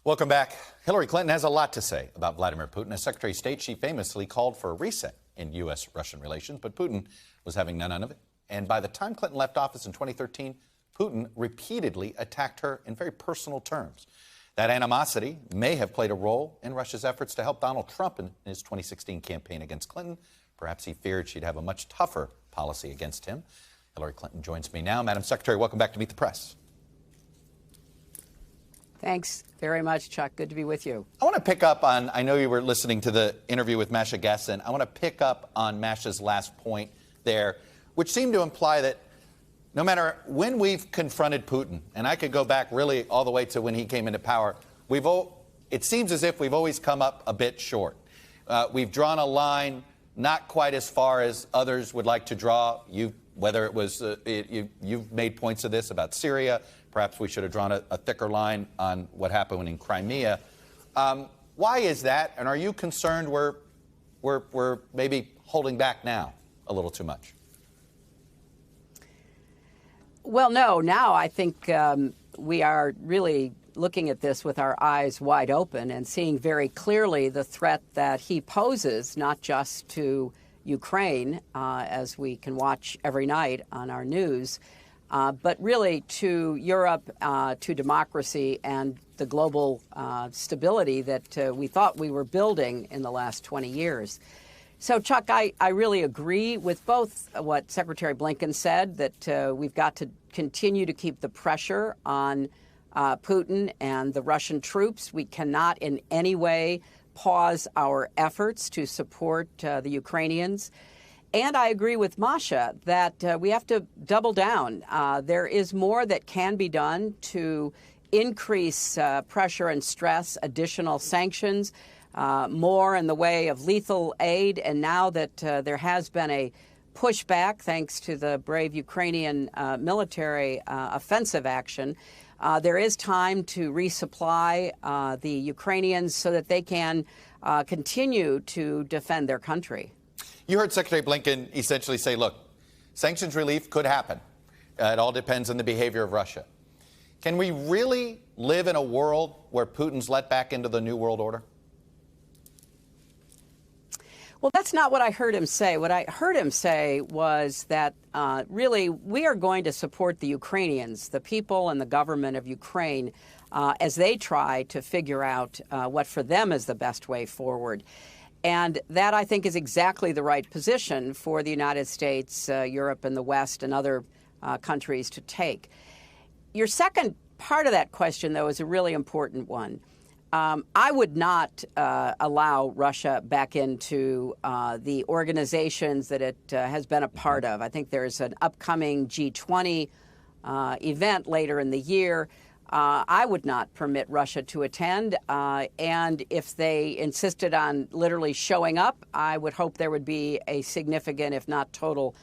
Welcome back. Hillary Clinton has a lot to say about Vladimir Putin. As Secretary of State, she famously called for a reset in U.S.-Russian relations, but Putin was having none of it. And by the time Clinton left office in 2013, Putin repeatedly attacked her in very personal terms. That animosity may have played a role in Russia's efforts to help Donald Trump in his 2016 campaign against Clinton. Perhaps he feared she'd have a much tougher policy against him. Hillary Clinton joins me now. Madam Secretary, welcome back to Meet the Press. Thanks very much, Chuck. Good to be with you. I want to pick up on, I know you were listening to the interview with Masha Gessen. I want to pick up on Masha's last point there, which seemed to imply that no matter when we've confronted Putin, and I could go back really all the way to when he came into power, it seems as if we've always come up a bit short. We've drawn a line not quite as far as others would like to draw. Whether it was, you've made points of this about Syria. Perhaps we should have drawn a thicker line on what happened in Crimea. Why is that? And are you concerned we're maybe holding back now a little too much? Well, no. Now I think we are really looking at this with our eyes wide open and seeing very clearly the threat that he poses, not just to Ukraine, as we can watch every night on our news, but really to Europe, to democracy and the global stability that we thought we were building in the last 20 years. So, Chuck, I really agree with both what Secretary Blinken said, that we've got to continue to keep the pressure on Putin and the Russian troops. We cannot in any way pause our efforts to support the Ukrainians. And I agree with Masha that we have to double down. There is more that can be done to increase pressure and stress, additional sanctions, more in the way of lethal aid. And now that there has been a pushback, thanks to the brave Ukrainian military offensive action, there is time to resupply the Ukrainians so that they can continue to defend their country. You heard Secretary Blinken essentially say, look, sanctions relief could happen. It all depends on the behavior of Russia. Can we really live in a world where Putin's let back into the New World Order? Well, that's not what I heard him say. What I heard him say was that really we are going to support the Ukrainians, the people and the government of Ukraine, as they try to figure out what for them is the best way forward. And that, I think, is exactly the right position for the United States, Europe and the West and other countries to take. Your second part of that question, though, is a really important one. I would not allow Russia back into the organizations that it has been a part of. I think there's an upcoming G20 event later in the year. I would not permit Russia to attend. And if they insisted on literally showing up, I would hope there would be a significant, if not total,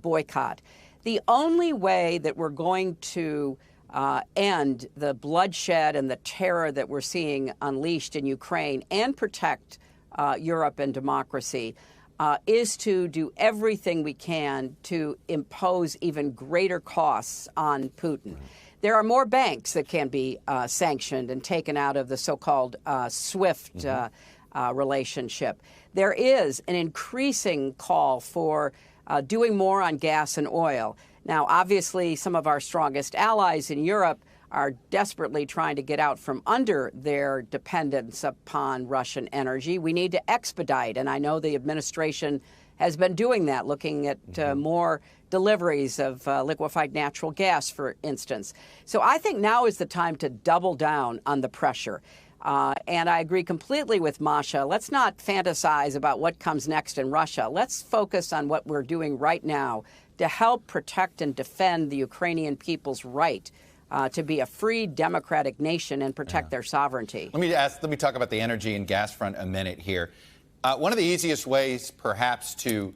boycott. The only way that we're going to end the bloodshed and the terror that we're seeing unleashed in Ukraine and protect Europe and democracy is to do everything we can to impose even greater costs on Putin. There are more banks that can be sanctioned and taken out of the so-called SWIFT relationship. There is an increasing call for doing more on gas and oil. Now, obviously, some of our strongest allies in Europe are desperately trying to get out from under their dependence upon Russian energy. We need to expedite, and I know the administration has been doing that, looking at more deliveries of liquefied natural gas, for instance. So I think now is the time to double down on the pressure. And I agree completely with Masha. Let's not fantasize about what comes next in Russia. Let's focus on what we're doing right now to help protect and defend the Ukrainian people's right to be a free, democratic nation and protect their sovereignty. Let me talk about the energy and gas front a minute here. One of the easiest ways, perhaps, to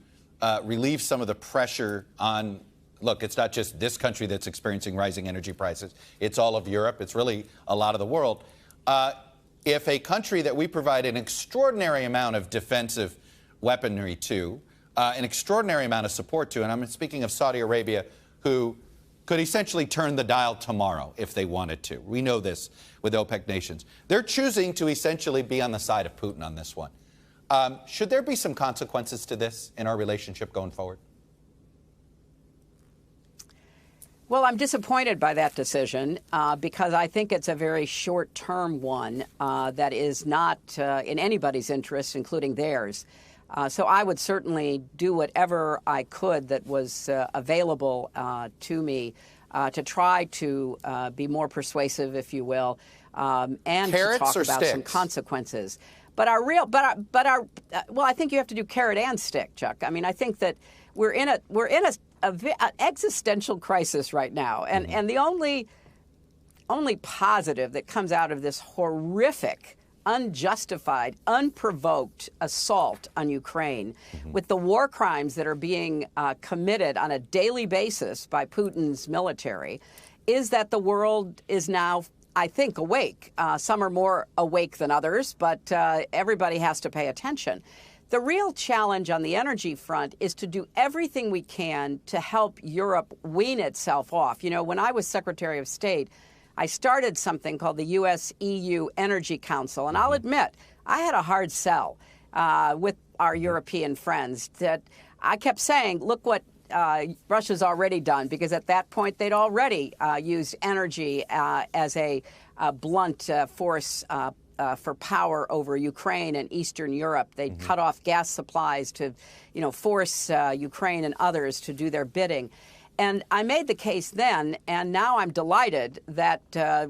relieve some of the pressure on, look, it's not just this country that's experiencing rising energy prices. It's all of Europe. It's really a lot of the world. If a country that we provide an extraordinary amount of defensive weaponry to, an extraordinary amount of support to, and I'm speaking of Saudi Arabia, who could essentially turn the dial tomorrow if they wanted to. We know this with OPEC nations. They're choosing to essentially be on the side of Putin on this one. Should there be some consequences to this in our relationship going forward? Well, I'm disappointed by that decision because I think it's a very short-term one that is not in anybody's interest, including theirs. So I would certainly do whatever I could that was available to me to try to be more persuasive, if you will, and Carrots to talk or about sticks? some consequences. But well, I think you have to do carrot and stick, Chuck. I mean, I think that we're in an existential crisis right now, and the only positive that comes out of this horrific, unjustified, unprovoked assault on Ukraine, with the war crimes that are being committed on a daily basis by Putin's military, is that the world is now, I think, awake. Some are more awake than others, but everybody has to pay attention. The real challenge on the energy front is to do everything we can to help Europe wean itself off. You know, when I was Secretary of State, I started something called the U.S.-EU Energy Council, and I'll admit, I had a hard sell with our European friends that I kept saying, look what Russia's already done, because at that point they'd already used energy as a blunt force for power over Ukraine and Eastern Europe. They'd cut off gas supplies to, force Ukraine and others to do their bidding. And I made the case then, and now I'm delighted that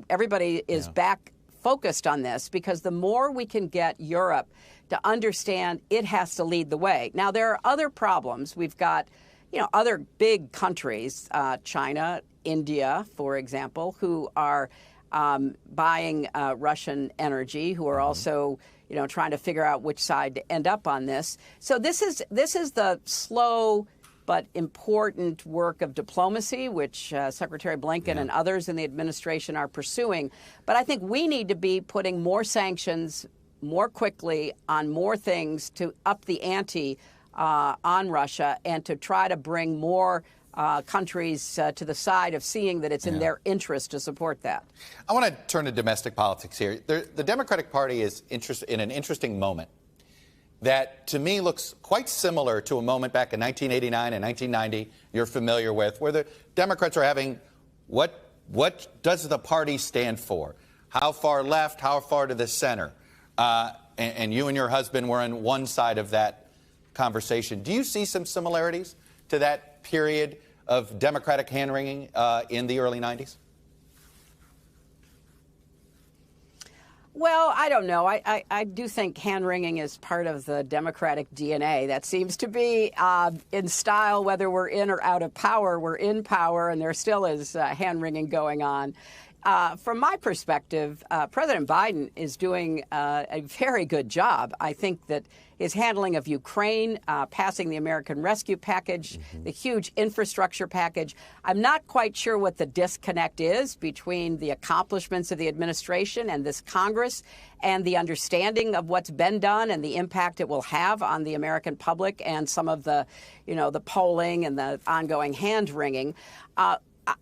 everybody is back focused on this, because the more we can get Europe to understand it has to lead the way. Now, there are other problems. We've got, other big countries, China, India, for example, who are buying Russian energy, who are also, trying to figure out which side to end up on this. So this is the slow but important work of diplomacy, which Secretary Blinken and others in the administration are pursuing. But I think we need to be putting more sanctions more quickly on more things to up the ante on Russia, and to try to bring more countries to the side of seeing that it's in their interest to support that. I want to turn to domestic politics here. The Democratic Party is in an interesting moment that, to me, looks quite similar to a moment back in 1989 and 1990 you're familiar with, where the Democrats are having, what does the party stand for? How far left, how far to the center? And you and your husband were on one side of that conversation. Do you see some similarities to that period of Democratic hand-wringing in the early 90s? Well, I don't know. I do think hand-wringing is part of the Democratic DNA. That seems to be in style, whether we're in or out of power. We're in power, and there still is hand-wringing going on. From my perspective, President Biden is doing a very good job. I think that his handling of Ukraine, passing the American Rescue Package, the huge infrastructure package. I'm not quite sure what the disconnect is between the accomplishments of the administration and this Congress and the understanding of what's been done and the impact it will have on the American public and some of the, the polling and the ongoing hand-wringing.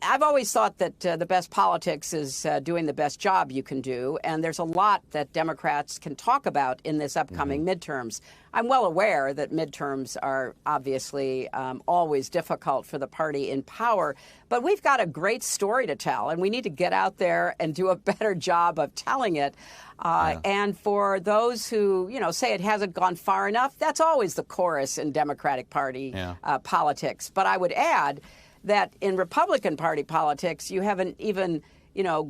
I've always thought that the best politics is doing the best job you can do, and there's a lot that Democrats can talk about in this upcoming midterms. I'm well aware that midterms are obviously always difficult for the party in power, but we've got a great story to tell, and we need to get out there and do a better job of telling it. And for those who, say it hasn't gone far enough, that's always the chorus in Democratic Party politics. But I would add that in Republican Party politics, you have an even,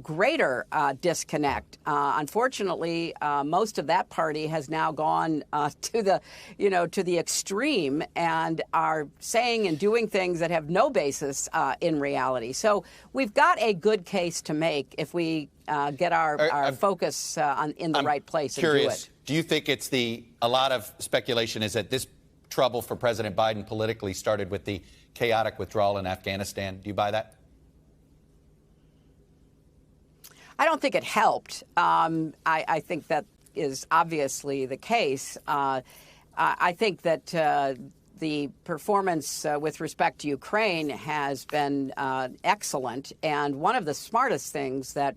greater disconnect. Unfortunately, most of that party has now gone to the extreme and are saying and doing things that have no basis in reality. So we've got a good case to make if we get our focus in the right place. Curious, and do it. Do you think it's a lot of speculation is that this trouble for President Biden politically started with the chaotic withdrawal in Afghanistan? Do you buy that? I don't think it helped. I think that is obviously the case. I think that the performance with respect to Ukraine has been excellent. And one of the smartest things that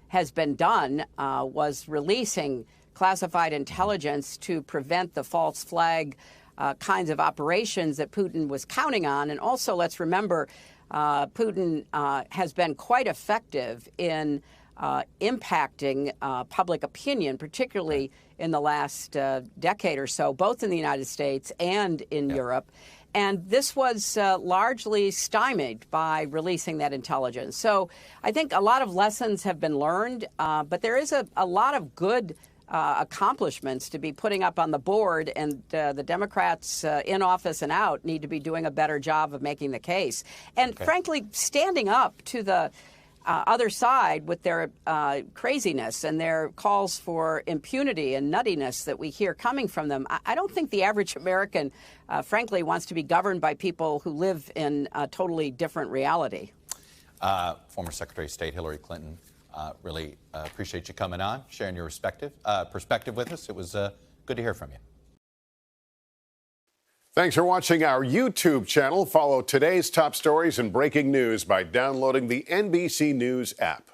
has been done was releasing classified intelligence to prevent the false flag kinds of operations that Putin was counting on. And also, let's remember, Putin has been quite effective in impacting public opinion, particularly in the last decade or so, both in the United States and in Europe. And this was largely stymied by releasing that intelligence. So I think a lot of lessons have been learned, but there is a lot of good accomplishments to be putting up on the board, and the Democrats in office and out need to be doing a better job of making the case. And frankly, standing up to the other side with their craziness and their calls for impunity and nuttiness that we hear coming from them. I don't think the average American, frankly, wants to be governed by people who live in a totally different reality. Former Secretary of State Hillary Clinton, really appreciate you coming on, sharing your perspective with us. It was good to hear from you. Thanks for watching our YouTube channel. Follow today's top stories and breaking news by downloading the NBC News app.